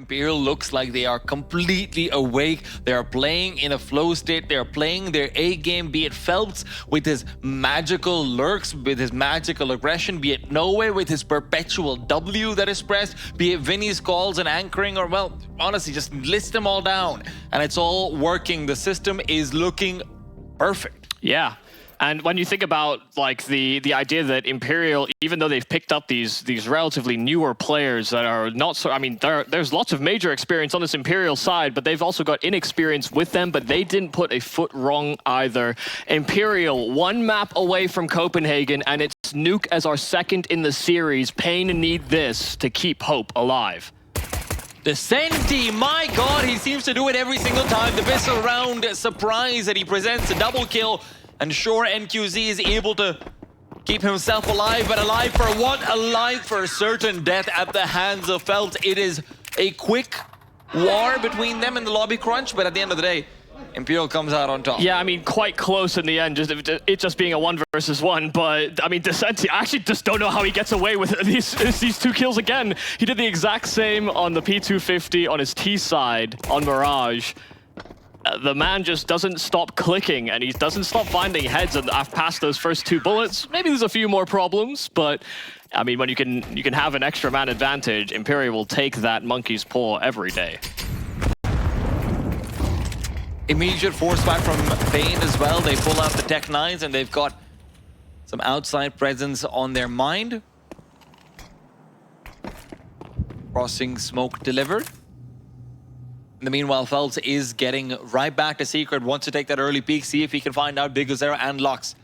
Imperial looks like they are completely awake. They are playing in a flow state. They are playing their A game, be it Phelps with his magical lurks, with his magical aggression, be it Noe with his perpetual W that is pressed, be it Vinny's calls and anchoring, or well, honestly, just list them all down. And it's all working. The system is looking perfect. Yeah. And when you think about like the idea that Imperial, even though they've picked up these relatively newer players that are not so, I mean, there's lots of major experience on this Imperial side, but they've also got inexperience with them, but they didn't put a foot wrong either. Imperial, one map away from Copenhagen, and it's Nuke as our second in the series. paiN need this to keep hope alive. The Senti, my god, he seems to do it every single time. The Bissell round surprise that he presents a double kill. And sure, NQZ is able to keep himself alive, but alive for what? Alive for certain death at the hands of Phelps. It is a quick war between them in the lobby crunch, but at the end of the day, Imperial comes out on top. Yeah, I mean, quite close in the end, it just being a 1 versus 1. But, I mean, Descenti, I actually just don't know how he gets away with these 2 kills again. He did the exact same on the P250 on his T side on Mirage. The man just doesn't stop clicking, and he doesn't stop finding heads. And I've passed those first 2 bullets. Maybe there's a few more problems, but I mean, when you can have an extra man advantage, Imperial will take that monkey's paw every day. Immediate force back from paiN as well. They pull out the Tech 9s, and they've got some outside presence on their mind. Crossing smoke delivered. In the meanwhile, Phelps is getting right back to Secret, wants to take that early peek, see if he can find out biguzera and Lux.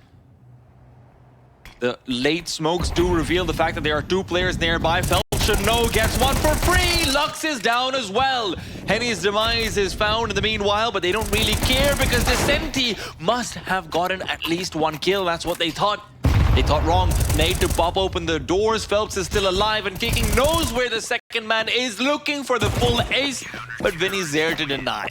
The late smokes do reveal the fact that there are 2 players nearby. Phelps should know, gets one for free. Lux is down as well. Henny's demise is found in the meanwhile, but they don't really care because the Senti must have gotten at least 1 kill. That's what they thought. They thought wrong. Nade to pop open the doors. Phelps is still alive and kicking, knows where the second man is, looking for the full ace, but Vinny's there to deny.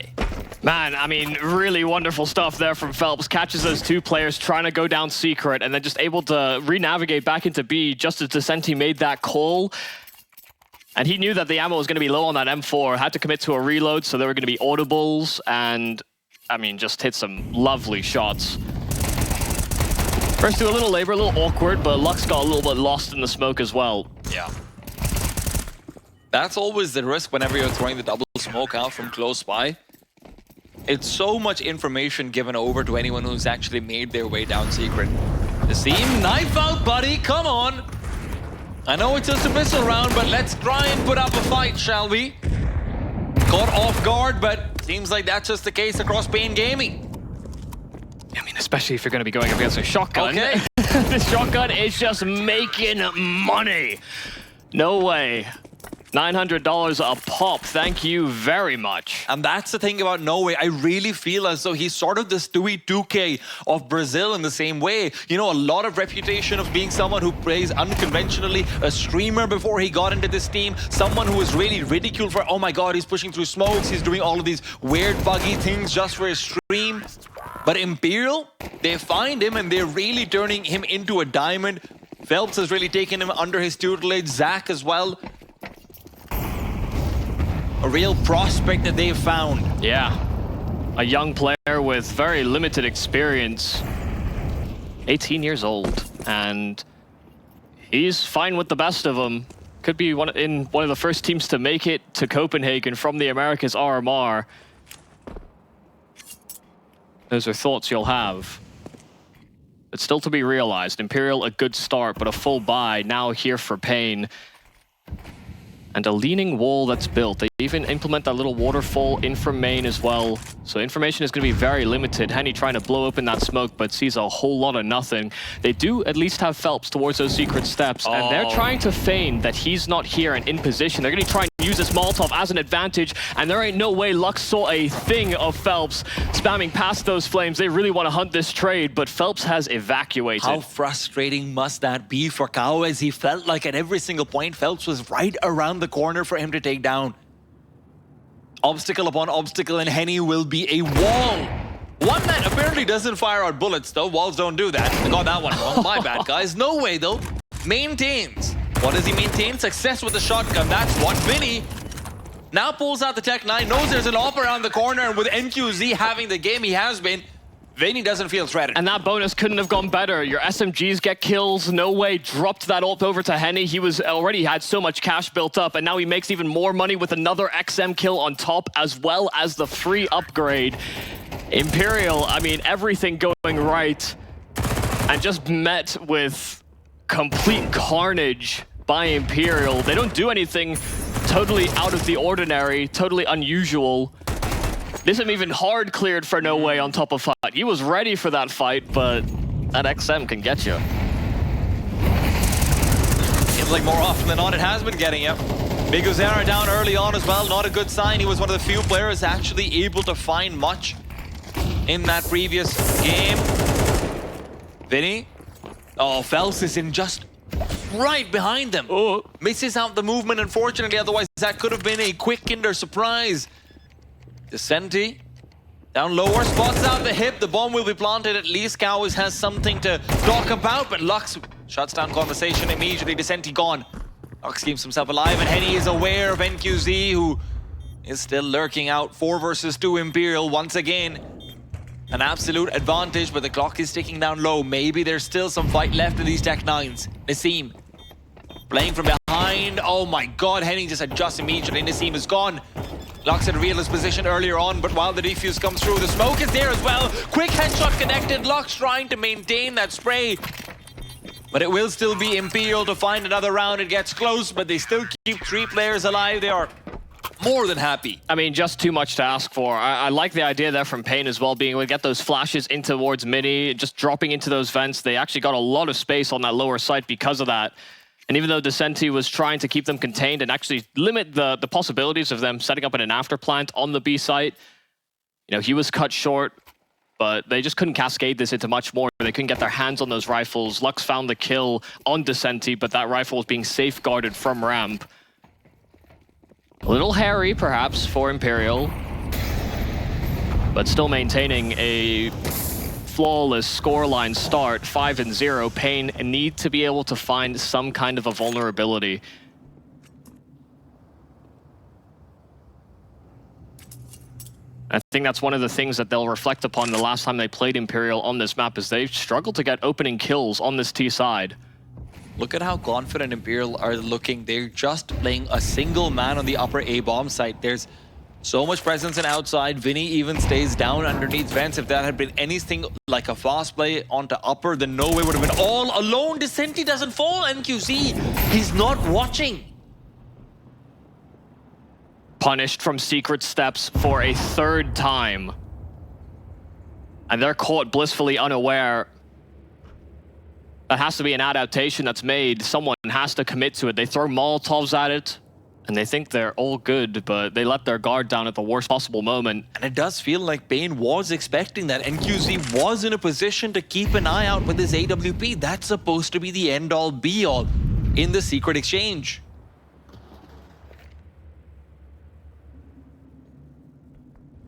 Man, I mean, really wonderful stuff there from Phelps. Catches those 2 players trying to go down Secret and then just able to re-navigate back into B just as Descenti made that call. And he knew that the ammo was going to be low on that M4. Had to commit to a reload, so there were going to be audibles. And, I mean, just hit some lovely shots. First do a little labor, a little awkward, but Lux got a little bit lost in the smoke as well. Yeah. That's always the risk whenever you're throwing the double smoke out from close by. It's so much information given over to anyone who's actually made their way down Secret. The seam, knife out, buddy, come on. I know it's just a missile round, but let's try and put up a fight, shall we? Caught off guard, but seems like that's just the case across paiN Gaming. I mean, especially if you're going to be going up against a shotgun. Okay. This shotgun is just making money. No way. $900 a pop. Thank you very much. And that's the thing about Noe. I really feel as though he's sort of the Stewie 2K of Brazil in the same way. You know, a lot of reputation of being someone who plays unconventionally, a streamer before he got into this team, someone who was really ridiculed for, oh my god, he's pushing through smokes, he's doing all of these weird buggy things just for his stream. But Imperial, they find him and they're really turning him into a diamond. Phelps has really taken him under his tutelage, Zach as well. A real prospect that they've found. Yeah, a young player with very limited experience. 18 years old, and he's fine with the best of them. Could be one of the first teams to make it to Copenhagen from the Americas RMR. Those are thoughts you'll have. It's still to be realized. Imperial, a good start, but a full buy now here for paiN. And a leaning wall that's built. They even implement that little waterfall in from main as well. So information is going to be very limited. Henny trying to blow open that smoke, but sees a whole lot of nothing. They do at least have Phelps towards those secret steps, and they're trying to feign that he's not here and in position. They're going to try and use this Molotov as an advantage, and there ain't no way Lux saw a thing of Phelps spamming past those flames. They really want to hunt this trade, but Phelps has evacuated. How frustrating must that be for Kao, as he felt like at every single point Phelps was right around the corner for him to take down. Obstacle upon obstacle, and Henny will be a wall. One that apparently doesn't fire out bullets, though. Walls don't do that. I got that one wrong. My bad, guys. No way, though. Maintains. What does he maintain? Success with the shotgun. That's what Vinny Now pulls out the Tech 9, knows there's an AWP around the corner, and with NQZ having the game he has been, Vinny doesn't feel threatened. And that bonus couldn't have gone better. Your SMGs get kills, no way. Dropped that ult over to Henny. He was already had so much cash built up, and now he makes even more money with another XM kill on top, as well as the free upgrade. Imperial, I mean, everything going right, and just met with complete carnage by Imperial. They don't do anything totally out of the ordinary, totally unusual. This isn't even hard cleared for No Way on top of fight. He was ready for that fight, but that XM can get you. Seems like more often than not it has been getting you. biguzera down early on as well, not a good sign. He was one of the few players actually able to find much in that previous game. Vinny? Oh, Phelps is in just right behind them. Oh. Misses out the movement, unfortunately, otherwise that could have been a quick Kinder surprise. Descenti down lower, spots out the hip. The bomb will be planted. At least Cows has something to talk about, but Lux shuts down conversation immediately. Descenti gone. Lux keeps himself alive, and Henny is aware of NQZ, who is still lurking out. 4 versus 2 Imperial once again. An absolute advantage, but the clock is ticking down low. Maybe there's still some fight left in these Tech 9s. Nassim playing from behind. Oh my god, Henny just adjusts immediately. Nassim is gone. Lux had revealed his position earlier on, but while the defuse comes through, the smoke is there as well. Quick headshot connected. Lux trying to maintain that spray. But it will still be Imperial to find another round. It gets close, but they still keep 3 players alive. They are more than happy. I mean, just too much to ask for. I like the idea there from paiN as well, being able to get those flashes in towards Mini, just dropping into those vents. They actually got a lot of space on that lower site because of that. And even though Descenti was trying to keep them contained and actually limit the possibilities of them setting up an after plant on the B site, you know, he was cut short, but they just couldn't cascade this into much more. They couldn't get their hands on those rifles. Lux found the kill on Descenti, but that rifle was being safeguarded from ramp. A little hairy, perhaps, for Imperial, but still maintaining a flawless scoreline start, 5-0. paiN need to be able to find some kind of a vulnerability. I think that's one of the things that they'll reflect upon the last time they played Imperial on this map, is they've struggled to get opening kills on this T side. Look at how confident Imperial are looking. They're just playing a single man on the upper A bomb site. There's so much presence and outside. Vinny even stays down underneath vents. If that had been anything like a fast play onto upper, then No Way would have been all alone. Descenti doesn't fall. NQZ, he's not watching. Punished from secret steps for a 3rd time. And they're caught blissfully unaware. That has to be an adaptation that's made. Someone has to commit to it. They throw Molotovs at it, and they think they're all good, but they let their guard down at the worst possible moment. And it does feel like paiN was expecting that. NQZ was in a position to keep an eye out with his AWP. That's supposed to be the end-all, be-all in the secret exchange.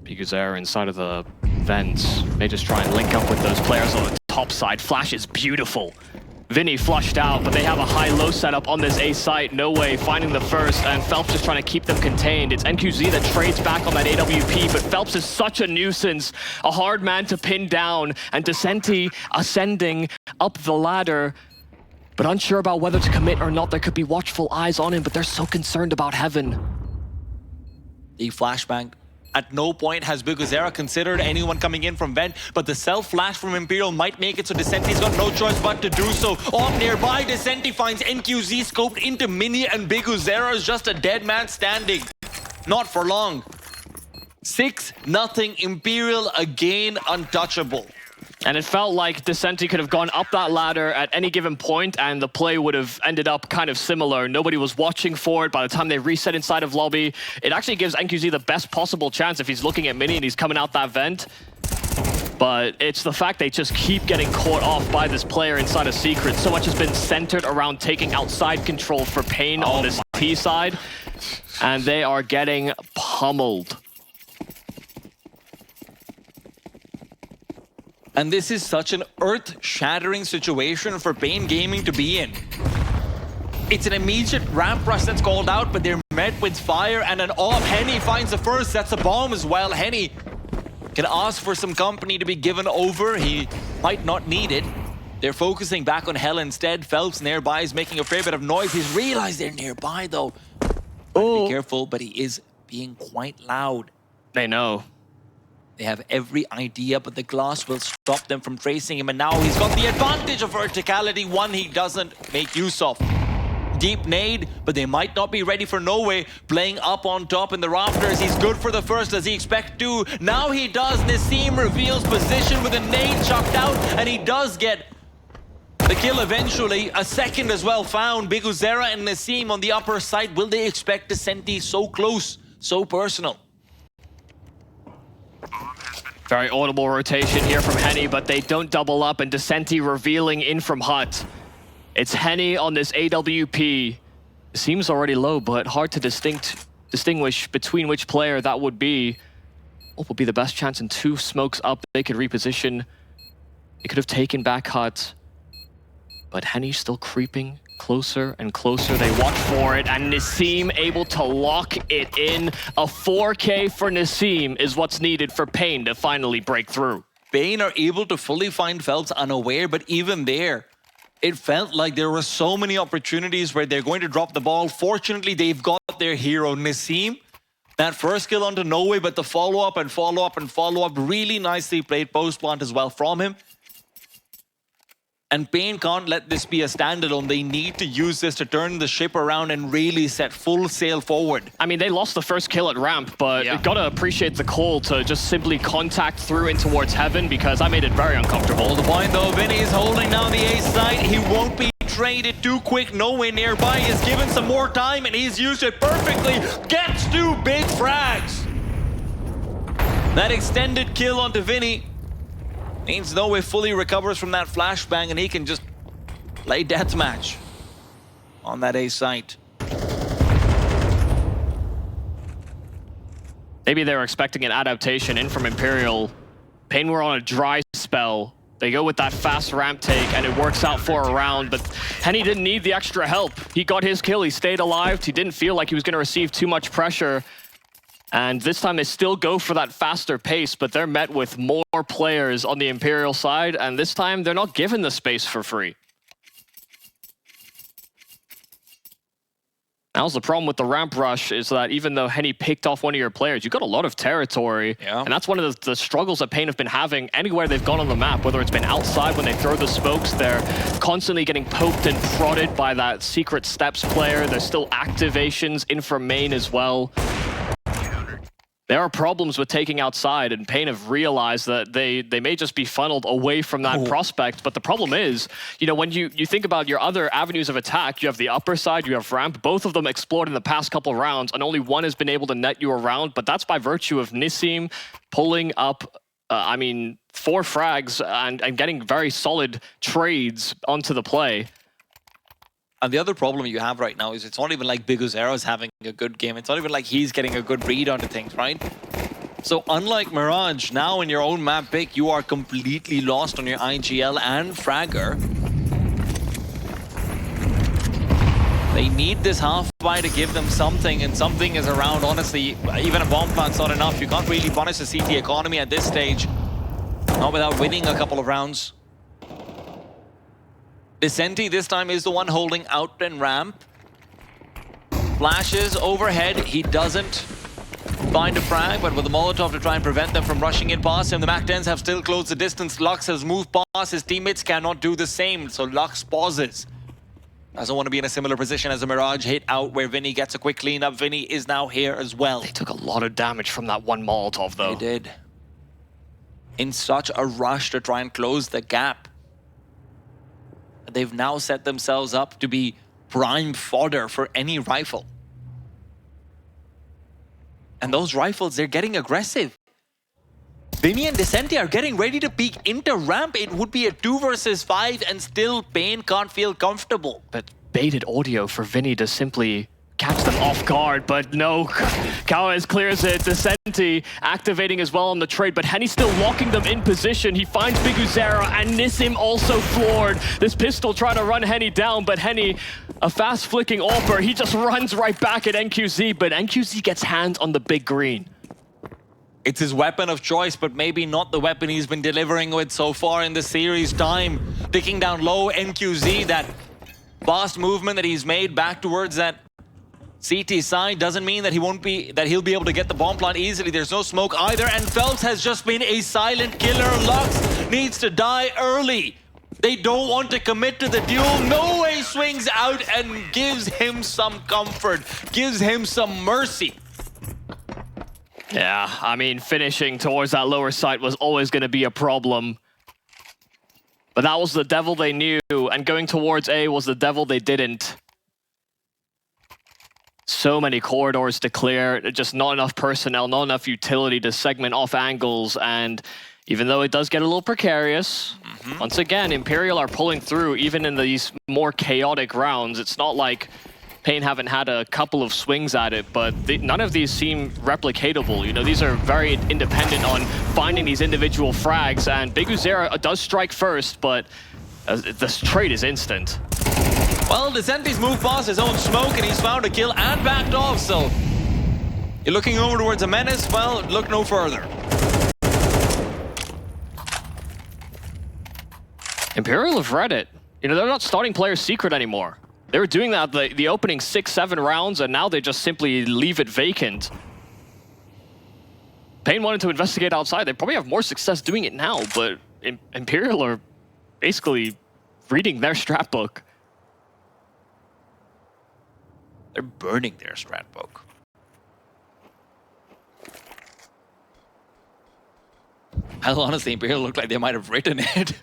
biguzera inside of the vents. They just try and link up with those players on the top side. Flash is beautiful. Vinny flushed out, but they have a high-low setup on this A site. No Way finding the first, and Phelps just trying to keep them contained. It's NQZ that trades back on that AWP, but Phelps is such a nuisance. A hard man to pin down, and Descenti ascending up the ladder, but unsure about whether to commit or not. There could be watchful eyes on him, but they're so concerned about Heaven. The flashbang. At no point has biguzera considered anyone coming in from vent, but the self-flash from Imperial might make it so Descenti's got no choice but to do so. Off nearby, Descenti finds NQZ scoped into Mini, and biguzera is just a dead man standing. Not for long. 6-0 Imperial, again untouchable. And it felt like Descenti could have gone up that ladder at any given point, and the play would have ended up kind of similar. Nobody was watching for it. By the time they reset inside of lobby, it actually gives NQZ the best possible chance if he's looking at Mini and he's coming out that vent. But it's the fact they just keep getting caught off by this player inside of Secret. So much has been centered around taking outside control for paiN on this T side, and they are getting pummeled. And this is such an earth-shattering situation for paiN Gaming to be in. It's an immediate ramp rush that's called out, but they're met with fire and an AWP. Henny finds the first, that's a bomb as well. Henny can ask for some company to be given over. He might not need it. They're focusing back on Hell instead. Phelps nearby is making a fair bit of noise. He's realized they're nearby though. Be careful, but he is being quite loud. They know. They have every idea, but the glass will stop them from tracing him. And now he's got the advantage of verticality, one he doesn't make use of. Deep nade, but they might not be ready for No Way. Playing up on top in the rafters. He's good for the first. Does he expect to? Now he does. Nasim reveals position with a nade chucked out, and he does get the kill eventually. A second as well found. biguzera and Nasim on the upper side. Will they expect Descenti so close, so personal? Very audible rotation here from Henny, but they don't double up, and Descenti revealing in from Hut. It's Henny on this AWP. Seems already low, but hard to distinguish between which player that would be. What would be the best chance? And 2 smokes up, they could reposition. They could have taken back Hut. But Henny's still creeping closer and closer. They watch for it, and Nasim able to lock it in. A 4K for Nasim is what's needed for paiN to finally break through. paiN are able to fully find Phelps unaware, but even there, it felt like there were so many opportunities where they're going to drop the ball. Fortunately, they've got their hero, Nasim. That first kill onto No Way, but the follow-up and follow-up and follow-up, really nicely played post-plant as well from him. And paiN can't let this be a standalone. They need to use this to turn the ship around and really set full sail forward. I mean, they lost the first kill at ramp, but you gotta appreciate the call to just simply contact through in towards heaven, because that made it very uncomfortable. All the point though, Vinny is holding down the A side. He won't be traded too quick. No Way nearby. He's given some more time and he's used it perfectly. Gets 2 big frags. That extended kill onto Vinny means No Way fully recovers from that flashbang and he can just play deathmatch on that A site. Maybe they were expecting an adaptation in from Imperial. paiN were on a dry spell. They go with that fast ramp take and it works out for a round, but Henny didn't need the extra help. He got his kill, he stayed alive. He didn't feel like he was going to receive too much pressure. And this time they still go for that faster pace, but they're met with more players on the Imperial side, and this time they're not given the space for free. Now's the problem with the ramp rush, is that even though Henny picked off one of your players, you got a lot of territory. And that's one of the struggles that paiN have been having anywhere they've gone on the map, whether it's been outside when they throw the smokes. They're constantly getting poked and prodded by that secret steps player. There's still activations in from main as well. There are problems with taking outside, and paiN have realized that they may just be funneled away from that prospect. But the problem is, you know, when you think about your other avenues of attack, you have the upper side, you have ramp. Both of them explored in the past couple rounds, and only one has been able to net you around. But that's by virtue of Nasim pulling up, 4 frags and getting very solid trades onto the play. And the other problem you have right now is it's not even like biguzera's having a good game. It's not even like he's getting a good read onto things, right? So unlike Mirage, now in your own map pick, you are completely lost on your IGL and Fragger. They need this half-buy to give them something, and something is around. Honestly, even a bomb plant's not enough. You can't really punish the CT economy at this stage. Not without winning a couple of rounds. Descenti this time is the one holding out and ramp. Flashes overhead. He doesn't find a frag, but with the Molotov to try and prevent them from rushing in past him. The MAC-10s have still closed the distance. Lux has moved past. His teammates cannot do the same, so Lux pauses. Doesn't want to be in a similar position as a Mirage hit out where Vinny gets a quick cleanup. Vinny is now here as well. They took a lot of damage from that one Molotov, though. They did. In such a rush to try and close the gap. They've now set themselves up to be prime fodder for any rifle. And those rifles, they're getting aggressive. Vinny and Descenti are getting ready to peek into ramp. It would be a 2 versus 5 and still paiN can't feel comfortable. But baited audio for Vinny to simply catch them off guard, but no. Cowes clears it. Descenti activating as well on the trade, but Henny still locking them in position. He finds biguzera, and Nasim also floored. This pistol trying to run Henny down, but Henny A fast flicking AWPer, he just runs right back at NQZ, but NQZ gets hands on the big green. It's his weapon of choice, but maybe not the weapon he's been delivering with so far in the series. Time ticking down low. NQZ, that fast movement that he's made back towards that CT side doesn't mean that he'll be able to get the bomb plant easily. There's no smoke either, and Phelps has just been a silent killer. Lux needs to die early. They don't want to commit to the duel. No Way swings out and gives him some comfort, gives him some mercy. Yeah, I mean, finishing towards that lower site was always going to be a problem. But that was the devil they knew, and going towards A was the devil they didn't. So many corridors to clear, just not enough personnel, not enough utility to segment off angles, and even though it does get a little precarious, once again, Imperial are pulling through even in these more chaotic rounds. It's not like paiN haven't had a couple of swings at it, but none of these seem replicatable. You know, these are very independent on finding these individual frags, and biguzera does strike first, but this trade is instant. Well, Decenti's moved past his own smoke, and he's found a kill and backed off, so you're looking over towards a menace. Well, look no further. Imperial have read it. You know, they're not starting players secret anymore. They were doing that the opening 6-7 rounds, and now they just simply leave it vacant. paiN wanted to investigate outside. They probably have more success doing it now, but Imperial are basically reading their strat book. They're burning their strat book. Hell, honestly, Imperial looked like they might have written it.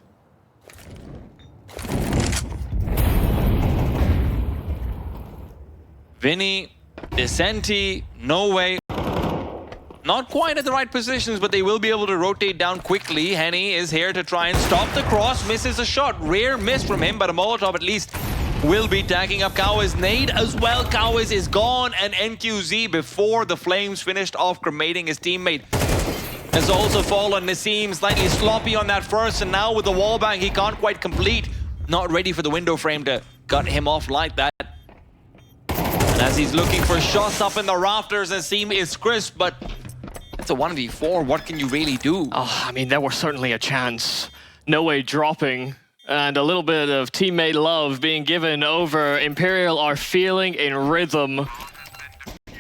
Vinny, Decenti, No Way. Not quite at the right positions, but they will be able to rotate down quickly. Henny is here to try and stop the cross. Misses a shot. Rare miss from him, but a Molotov at least will be tagging up Cowiz. Nade as well. Cowiz is gone, and NQZ, before the Flames finished off cremating his teammate, has also fallen. Nassim slightly sloppy on that first, and now with the wallbang, he can't quite complete. Not ready for the window frame to cut him off like that. And as he's looking for shots up in the rafters, Nassim is crisp, but it's a 1v4. What can you really do? Oh, I mean, there was certainly a chance. No Way dropping, and a little bit of teammate love being given over. Imperial are feeling in rhythm.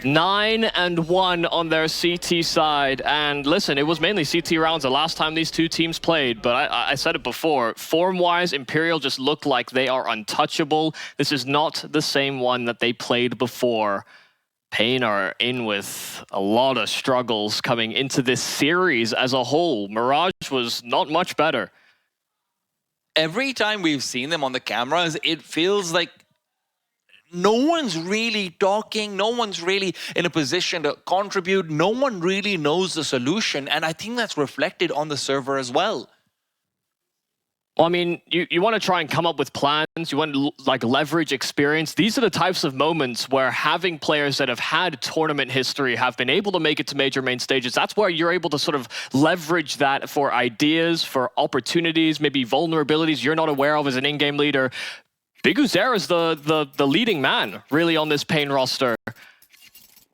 9-1 on their CT side, and listen, it was mainly CT rounds the last time these two teams played, but I said it before, form-wise, Imperial just look like they are untouchable. This is not the same one that they played before. paiN are in with a lot of struggles coming into this series as a whole. Mirage was not much better. Every time we've seen them on the cameras, it feels like no one's really talking, no one's really in a position to contribute, no one really knows the solution, and I think that's reflected on the server as well. Well, I mean, you want to try and come up with plans, you want to like leverage experience. These are the types of moments where having players that have had tournament history, have been able to make it to major main stages, that's where you're able to sort of leverage that for ideas, for opportunities, maybe vulnerabilities you're not aware of as an in-game leader. biguzera is the leading man, really, on this paiN roster.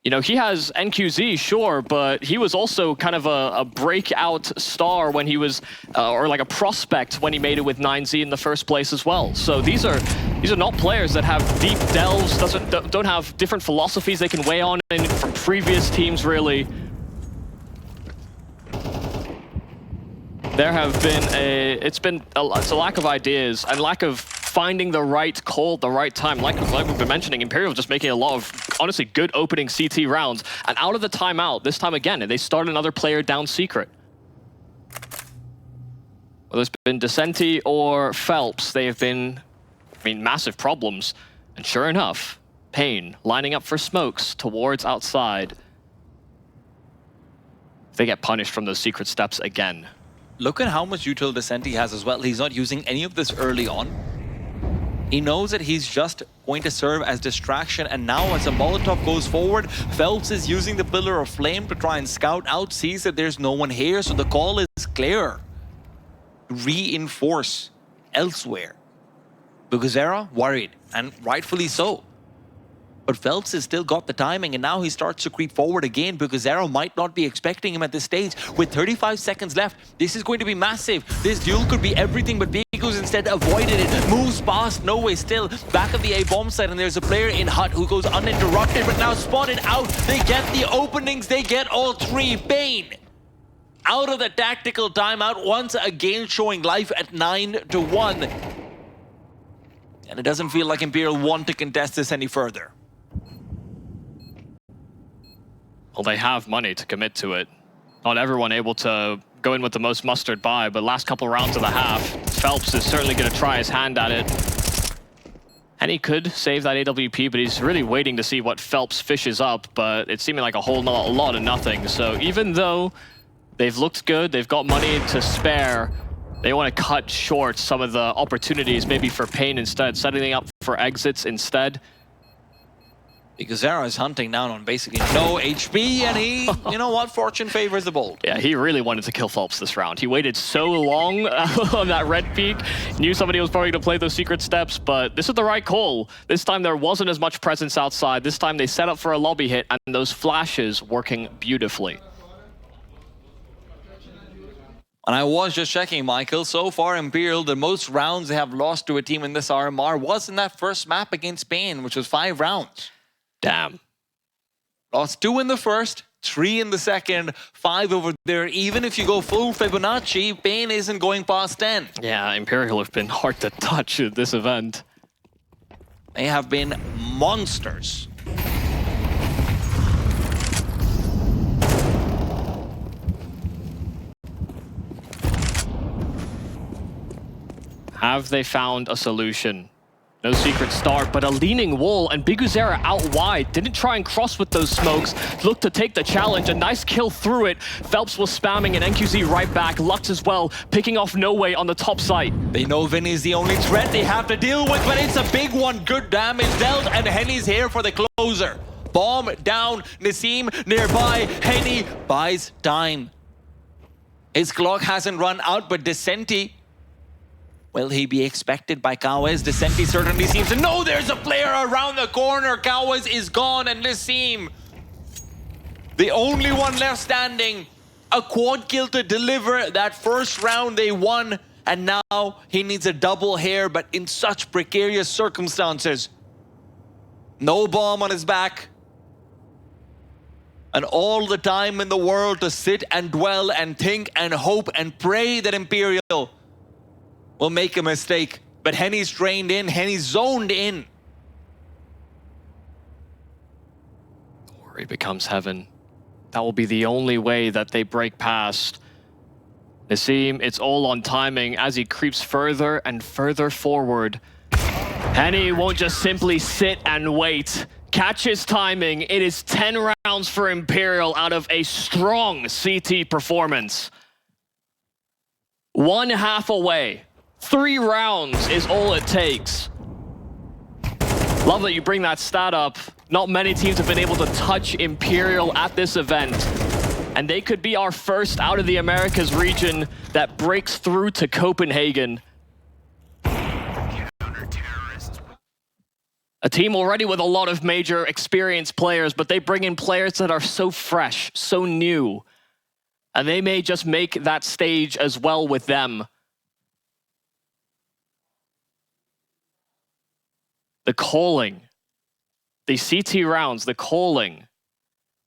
You know, he has NQZ, sure, but he was also kind of a breakout star when he was, or like a prospect when he made it with 9Z in the first place as well. So these are not players that have deep delves, don't have different philosophies they can weigh on in from previous teams, really. There have been it's a lack of ideas and lack of finding the right call at the right time. Like we've been mentioning, Imperial just making a lot of, honestly, good opening CT rounds. And out of the timeout, this time again, and they start another player down secret. Whether it's been Decenti or Phelps, they have been, I mean, massive problems. And sure enough, paiN lining up for smokes towards outside. They get punished from those secret steps again. Look at how much util Decenti has as well. He's not using any of this early on. He knows that he's just going to serve as distraction, and now as a Molotov goes forward, Phelps is using the Pillar of Flame to try and scout out, sees that there's no one here, so the call is clear. Reinforce elsewhere. biguzera worried, and rightfully so. But Phelps has still got the timing, and now he starts to creep forward again. biguzera might not be expecting him at this stage. With 35 seconds left, this is going to be massive. This duel could be everything, but Bigus instead avoided it. Moves past Noe still. Back of the A-bomb site, and there's a player in Hut who goes uninterrupted, but now spotted out. They get the openings, they get all three. paiN out of the tactical timeout, once again showing life at 9-1. And it doesn't feel like Imperial want to contest this any further. Well, they have money to commit to it. Not everyone able to go in with the most mustard buy, but last couple rounds of the half, Phelps is certainly going to try his hand at it. And he could save that AWP, but he's really waiting to see what Phelps fishes up, but it's seeming like a whole lot of nothing. So even though they've looked good, they've got money to spare, they want to cut short some of the opportunities, maybe for paiN instead, setting up for exits instead. biguzera is hunting down on basically no HP, and he, you know what, fortune favors the bold. Yeah, he really wanted to kill Phelps this round. He waited so long on that red peak, knew somebody was probably going to play those secret steps, but this is the right call. This time there wasn't as much presence outside. This time they set up for a lobby hit, and those flashes working beautifully. And I was just checking, Michael, so far Imperial, the most rounds they have lost to a team in this RMR was in that first map against paiN, which was 5 rounds. Damn. Lost 2 in the first, 3 in the second, 5 over there. Even if you go full Fibonacci, paiN isn't going past 10. Yeah, Imperial have been hard to touch at this event. They have been monsters. Have they found a solution? No secret start, but a leaning wall, and biguzera out wide. Didn't try and cross with those smokes. Looked to take the challenge. A nice kill through it. Phelps was spamming, and NQZ right back. Lux as well, picking off Noe on the top site. They know Vinny's the only threat they have to deal with, but it's a big one. Good damage dealt, and Henny's here for the closer. Bomb down, Nassim nearby. Henny buys time. His clock hasn't run out, but Decenti, will he be expected by Kawes? Decenti certainly seems to know there's a player around the corner. Kawes is gone, and Nassim, the only one left standing. A quad kill to deliver that first round they won, and now he needs a double here, but in such precarious circumstances. No bomb on his back. And all the time in the world to sit and dwell and think and hope and pray that Imperial will make a mistake. But Henny's trained in, Henny's zoned in. Glory becomes heaven. That will be the only way that they break past. Nassim, it's all on timing as he creeps further and further forward. Henny won't just simply sit and wait. Catch his timing. It is 10 rounds for Imperial out of a strong CT performance. 1/2 away. 3 rounds is all it takes. Love that you bring that stat up. Not many teams have been able to touch Imperial at this event. And they could be our first out of the Americas region that breaks through to Copenhagen. A team already with a lot of major experienced players, but they bring in players that are so fresh, so new. And they may just make that stage as well with them. The calling, the CT rounds, the calling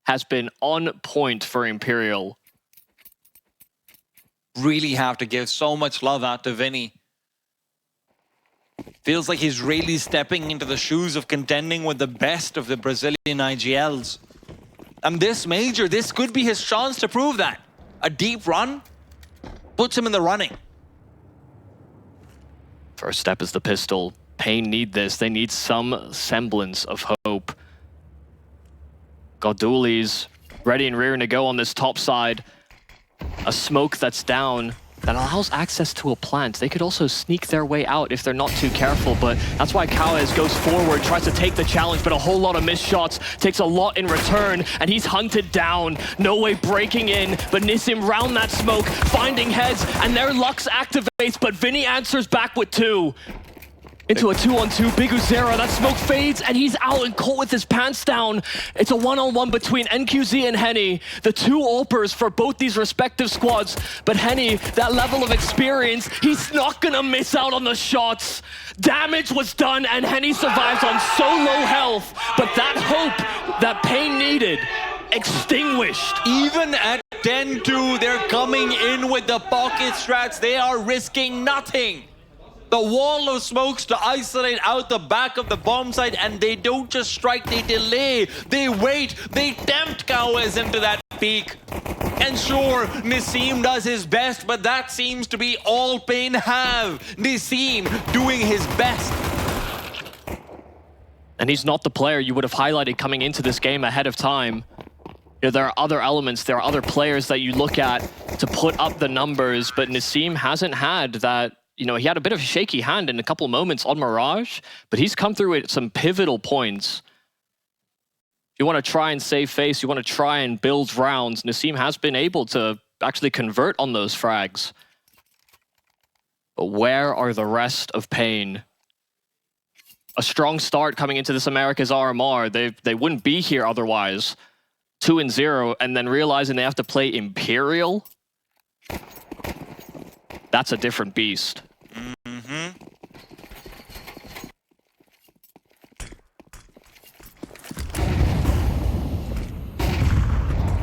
has been on point for Imperial. Really have to give so much love out to Vinny. Feels like he's really stepping into the shoes of contending with the best of the Brazilian IGLs. And this major, this could be his chance to prove that. A deep run puts him in the running. First step is the pistol. paiN need this. They need some semblance of hope. Goduli's ready and rearing to go on this top side. A smoke that's down that allows access to a plant. They could also sneak their way out if they're not too careful, but that's why Kawes goes forward, tries to take the challenge, but a whole lot of missed shots, takes a lot in return, and he's hunted down. No way breaking in, but Nassim round that smoke, finding heads, and their Lux activates, but Vinny answers back with 2. into a 2-on-2. biguzera, that smoke fades, and he's out and caught with his pants down. It's a one-on-one between NQZ and Henny, the two AWPers for both these respective squads. But Henny, that level of experience, he's not gonna miss out on the shots. Damage was done, and Henny survives on so low health. But that hope that paiN needed, extinguished. Even at 10-2, they're coming in with the pocket strats. They are risking nothing. The wall of smokes to isolate out the back of the bomb site, and they don't just strike, they delay, they wait, they tempt Cowes into that peak. And sure, Nasim does his best, but that seems to be all paiN have. Nasim doing his best. And he's not the player you would have highlighted coming into this game ahead of time. You know, there are other elements, there are other players that you look at to put up the numbers, but Nasim hasn't had that. You know, he had a bit of a shaky hand in a couple moments on Mirage, but he's come through at some pivotal points. You want to try and save face, you want to try and build rounds. Nasim has been able to actually convert on those frags. But where are the rest of paiN? A strong start coming into this Americas RMR. They wouldn't be here otherwise. 2-0, and then realizing they have to play Imperial. That's a different beast.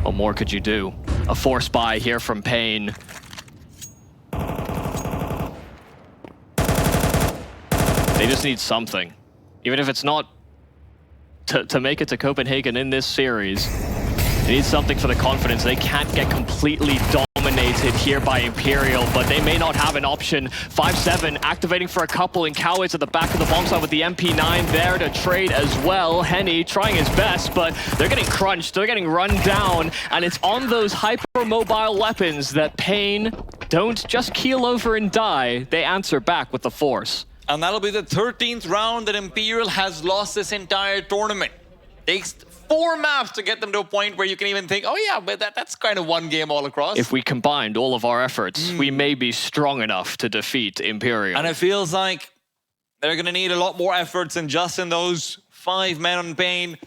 What more could you do? A force buy here from paiN. They just need something. Even if it's not to make it to Copenhagen in this series, they need something for the confidence. They can't get completely dominated here by Imperial, but they may not have an option. 5-7 activating for a couple, and Cowes at the back of the bomb site with the MP9 there to trade as well. Henny trying his best, but they're getting crunched, they're getting run down, and it's on those hyper-mobile weapons that paiN don't just keel over and die, they answer back with the force. And that'll be the 13th round that Imperial has lost this entire tournament. Takes 4 maps to get them to a point where you can even think, oh yeah, but that's kind of one game all across. If we combined all of our efforts, we may be strong enough to defeat Imperial. And it feels like they're going to need a lot more efforts than just in those 5 men on paiN.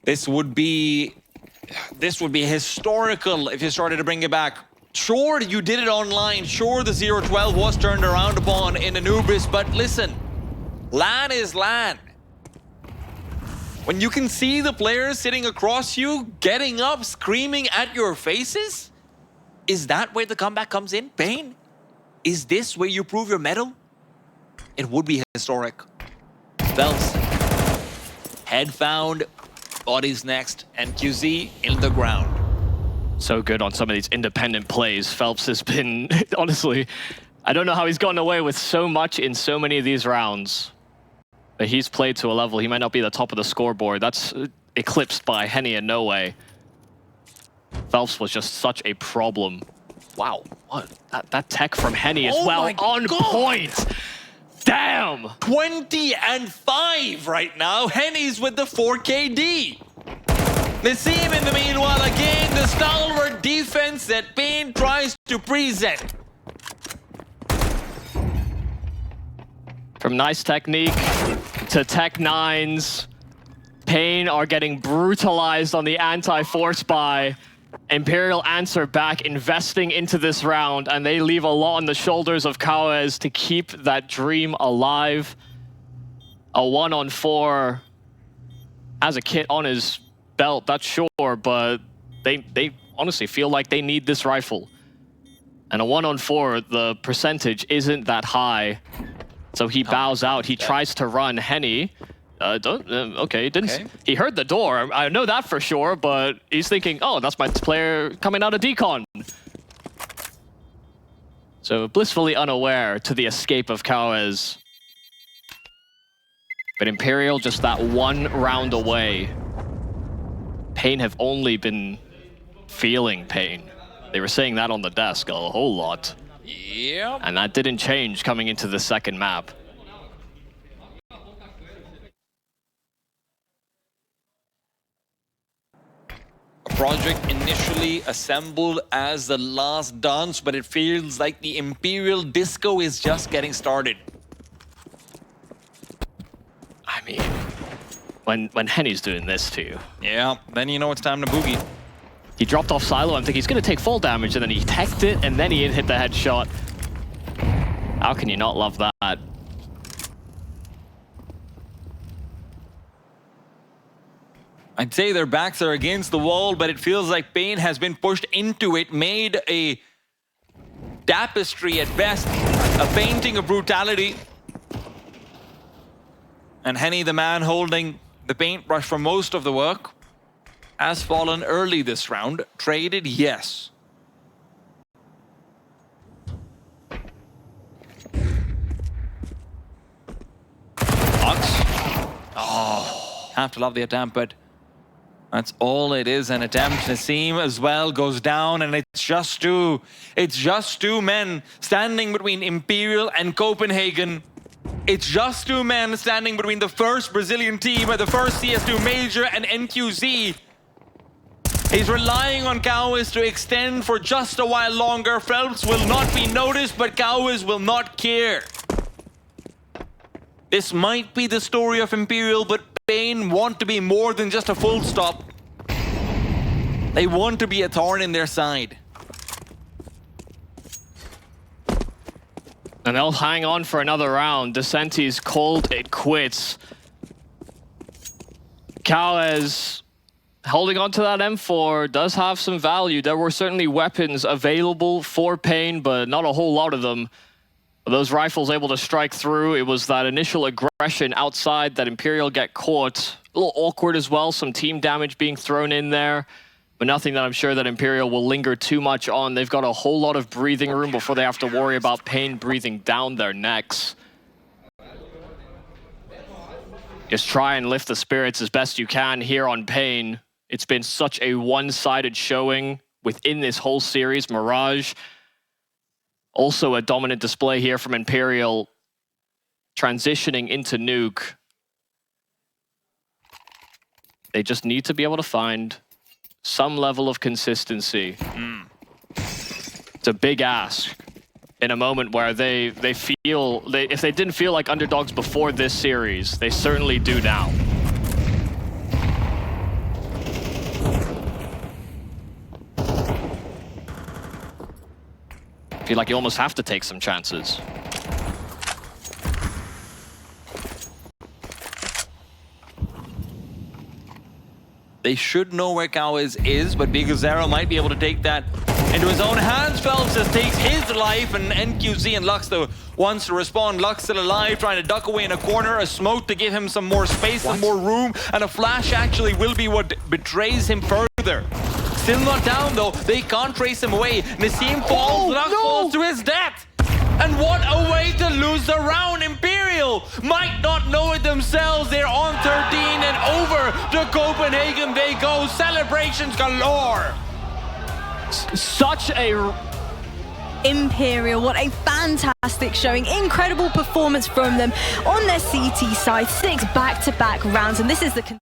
This would be historical if you started to bring it back. Sure, you did it online. Sure, the 0-12 was turned around upon in Anubis, but listen, LAN is LAN. When you can see the players sitting across you, getting up, screaming at your faces, is that where the comeback comes in, paiN? Is this where you prove your mettle? It would be historic. Phelps, head found, bodies next, and QZ in the ground. So good on some of these independent plays. Phelps has been, honestly, I don't know how he's gotten away with so much in so many of these rounds. But he's played to a level, he might not be the top of the scoreboard. That's eclipsed by Henny and No Way. Phelps was just such a problem. Wow, what? That tech from Henny as well, on point! Damn! 20 and 5 right now. Henny's with the 4KD. Nasim in the meanwhile, again, the stalwart defense that paiN tries to present. From nice technique to tech 9s, paiN are getting brutalized on the anti-force buy. Imperial answer back, investing into this round, and they leave a lot on the shoulders of Cowes to keep that dream alive. A 1-on-4 has a kit on his belt, that's sure, but they honestly feel like they need this rifle. And a 1-on-4, the percentage isn't that high. So he bows out, he tries to run. Henny, okay, didn't. Okay. He heard the door, I know that for sure, but he's thinking, oh, that's my player coming out of decon. So blissfully unaware to the escape of Cowes. But Imperial just that 1 round away. paiN have only been feeling pain. They were saying that on the desk a whole lot. Yeah. And that didn't change coming into the second map. A project initially assembled as the last dance, but it feels like the Imperial disco is just getting started. when Henny's doing this to you. Yeah, then you know it's time to boogie. He dropped off silo. I'm thinking he's going to take full damage, and then he teched it, and then he hit the headshot. How can you not love that? I'd say their backs are against the wall, but it feels like paiN has been pushed into it, made a tapestry at best, a painting of brutality. And Henny, the man holding the paintbrush for most of the work, has fallen early this round. Traded, yes. Ox. Oh, have to love the attempt, but that's all it is, an attempt. Nassim as well goes down, and it's just two men standing between Imperial and Copenhagen. It's just two men standing between the first Brazilian team at the first CS2 Major and NQZ. He's relying on Cowis to extend for just a while longer. Phelps will not be noticed, but Cowis will not care. This might be the story of Imperial, but paiN want to be more than just a full stop. They want to be a thorn in their side. And they'll hang on for another round. Decenti's called it quits. Cowis holding on to that M4 does have some value. There were certainly weapons available for paiN, but not a whole lot of them. Those rifles able to strike through. It was that initial aggression outside that Imperial get caught. A little awkward as well, some team damage being thrown in there, but nothing that I'm sure that Imperial will linger too much on. They've got a whole lot of breathing room before they have to worry about paiN breathing down their necks. Just try and lift the spirits as best you can here on paiN. It's been such a one-sided showing within this whole series. Mirage, also a dominant display here from Imperial, transitioning into Nuke. They just need to be able to find some level of consistency. It's a big ask in a moment where they feel, if they didn't feel like underdogs before this series, they certainly do now. Feel like you almost have to take some chances. They should know where Cowis is, but biguzera might be able to take that into his own hands. Phelps just takes his life, and NQZ and Lux though wants to respond. Lux still alive, trying to duck away in a corner. A smoke to give him some more space, some more room, and a flash actually will be what betrays him further. Still not down though, they can't trace him away. Nassim falls, Lux falls to his death. And what a way to lose the round. Imperial might not know it themselves. They're on 13 and over to Copenhagen they go. Celebrations galore. Such a... Imperial, what a fantastic showing. Incredible performance from them on their CT side. 6 back-to-back rounds, and this is the...